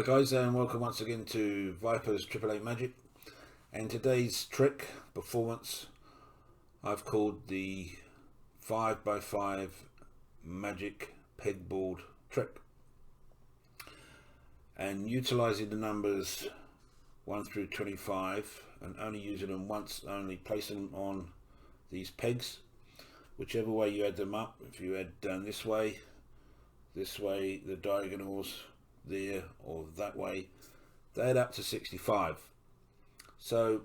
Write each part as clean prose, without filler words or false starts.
Hi guys, and welcome once again to Viper's AAA Magic. And today's trick, performance, I've called the 5x5 Magic Pegboard trick. And utilising the numbers 1 through 25 and only using them once, only placing them on these pegs. Whichever way you add them up, if you add down this way, the diagonals there or that way, they add up to 65. So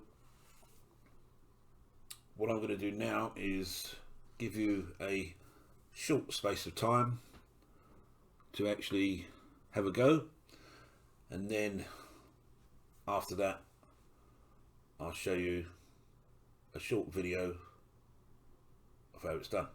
what I'm going to do now is give you a short space of time to actually have a go, and then after that I'll show you a short video of how it's done.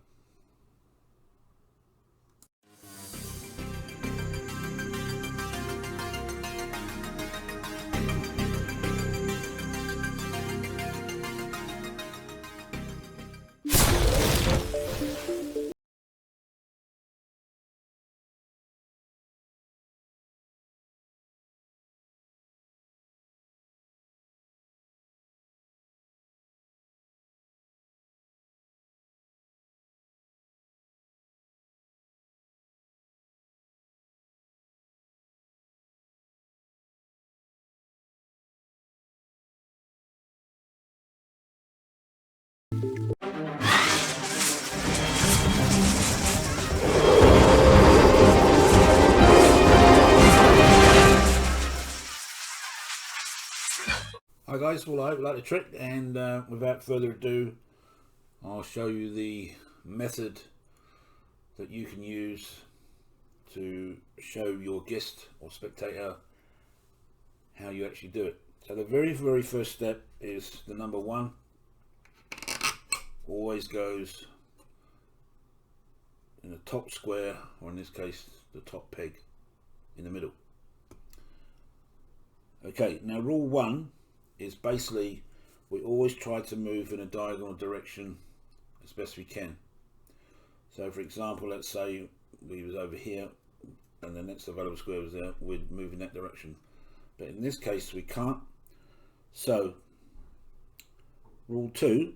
Hi guys, well I hope you like the trick, and without further ado I'll show you the method that you can use to show your guest or spectator how you actually do it. So the very first step is the number 1 always goes in the top square, or in this case the top peg in the middle. Okay, now rule 1 is basically we always try to move in a diagonal direction as best we can. So for example, let's say we was over here and the next available square was there, we'd move in that direction, but in this case we can't. So rule 2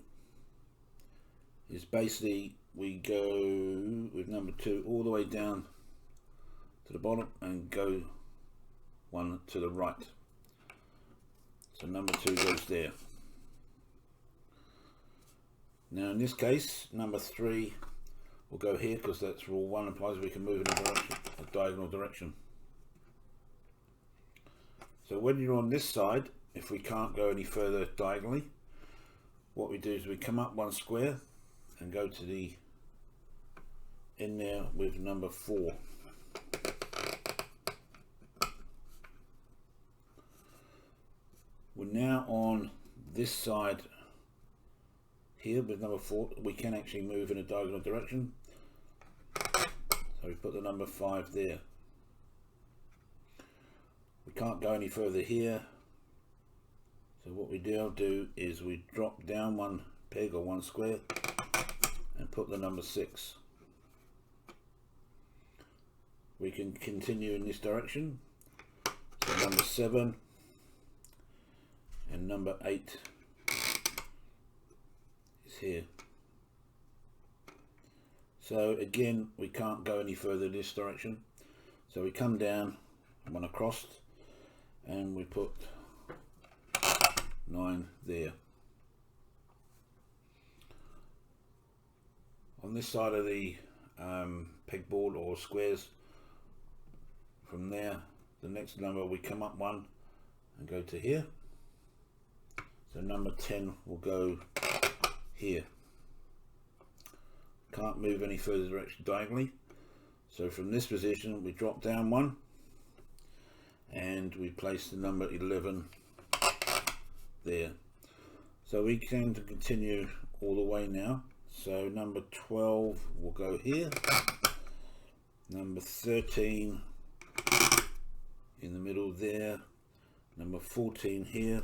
is basically we go with number 2 all the way down to the bottom and go 1 to the right. So number 2 goes there. Now in this case, number 3 will go here because that's rule 1 applies. We can move in a diagonal direction. So when you're on this side, if we can't go any further diagonally, what we do is we come up 1 square and go to the in there with number 4. We're now on this side here with number 4. We can actually move in a diagonal direction, so we put the number 5 there. We can't go any further here, so what we do is we drop down 1 peg or 1 square and put the number 6. We can continue in this direction, so number 7 and number 8 is here. So again, we can't go any further in this direction, so we come down 1 across and we put 9 there. On this side of the pegboard or squares, from there the next number we come up 1 and go to here. So number 10 will go here. Can't move any further direction diagonally, so from this position we drop down 1 and we place the number 11 there. So we can continue all the way now. So number 12 will go here, number 13 in the middle there, number 14 here,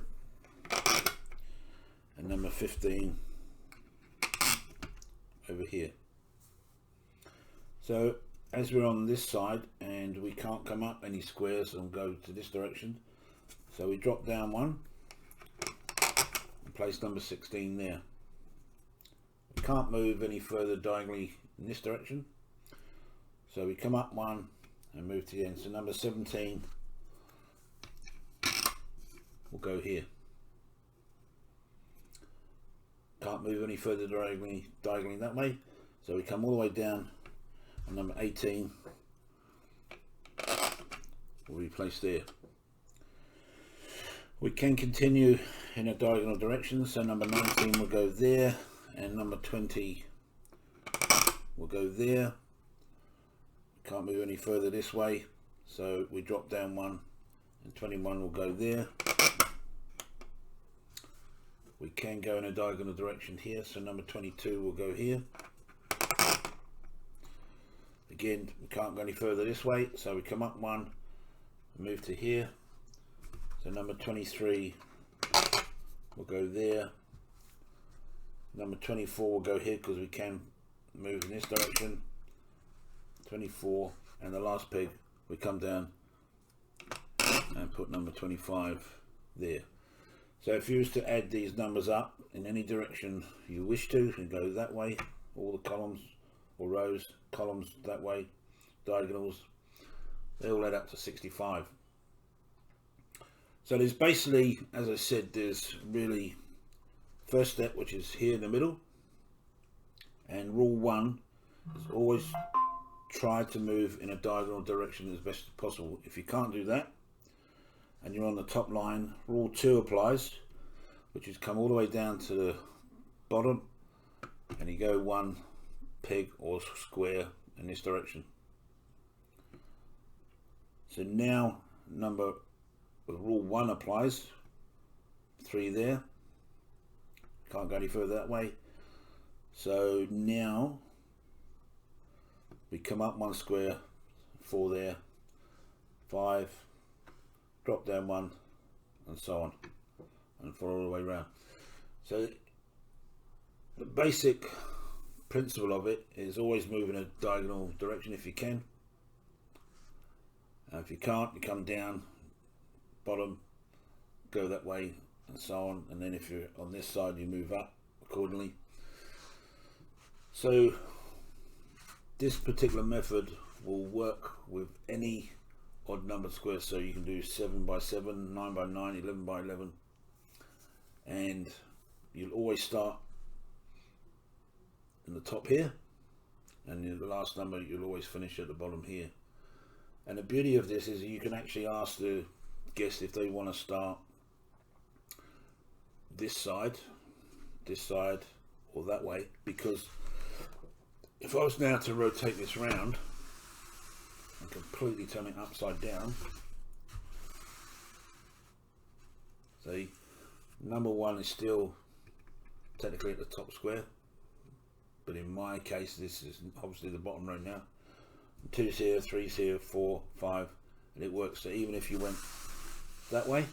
and number 15 over here. So as we're on this side and we can't come up any squares and go to this direction, so we drop down one and place number 16 there. We can't move any further diagonally in this direction, so we come up one and move to the end. So number 17 will go here. Can't move any further diagonally that way, so we come all the way down, and number 18 will be placed there. We can continue in a diagonal direction, so number 19 will go there, and number 20 will go there. Can't move any further this way, so we drop down one, and 21 will go there. We can go in a diagonal direction here, so number 22 will go here. Again, we can't go any further this way, so we come up one, move to here. So number 23 will go there. Number 24 will go here because we can move in this direction. 24, and the last peg we come down and put number 25 there. So if you was to add these numbers up in any direction you wish to, you can go that way, all the columns or rows, columns that way, diagonals, they all add up to 65. So there's basically, as I said, there's really first step, which is here in the middle, and rule 1 is always try to move in a diagonal direction as best as possible. If you can't do that and you're on the top line, rule 2 applies, which is come all the way down to the bottom and you go one peg or square in this direction. So now rule 1 applies, 3 there, can't go any further that way. So now we come up one square, 4 there, 5, drop down one, and so on, and follow all the way around. So the basic principle of it is always move in a diagonal direction if you can. If you can't, you come down, bottom, go that way, and so on, and then if you're on this side you move up accordingly. So this particular method will work with any odd numbered square, so you can do 7 by 7, 9 by 9, 11 by 11, and you'll always start in the top here, and the last number you'll always finish at the bottom here. And the beauty of this is you can actually ask the guest if they want to start this side, or that way, because if I was now to rotate this round and completely turn it upside down, see, number 1 is still technically at the top square, but in my case this is obviously the bottom row now. 2's here, 3's here, 4, 5, and it works. So even if you went that way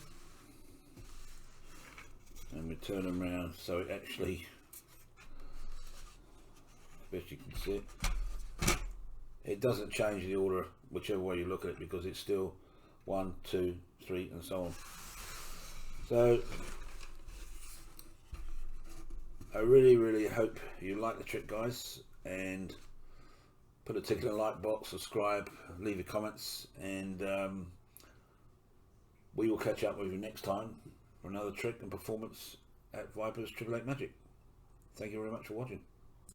and we turn them around, so it actually, best you can see it doesn't change the order whichever way you look at it, because it's still 1, 2, 3 and so on. So I really hope you like the trick, guys, and put a tick in the like box, subscribe, leave your comments, and we will catch up with you next time for another trick and performance at Viper's Triple Eight Magic. Thank you very much for watching.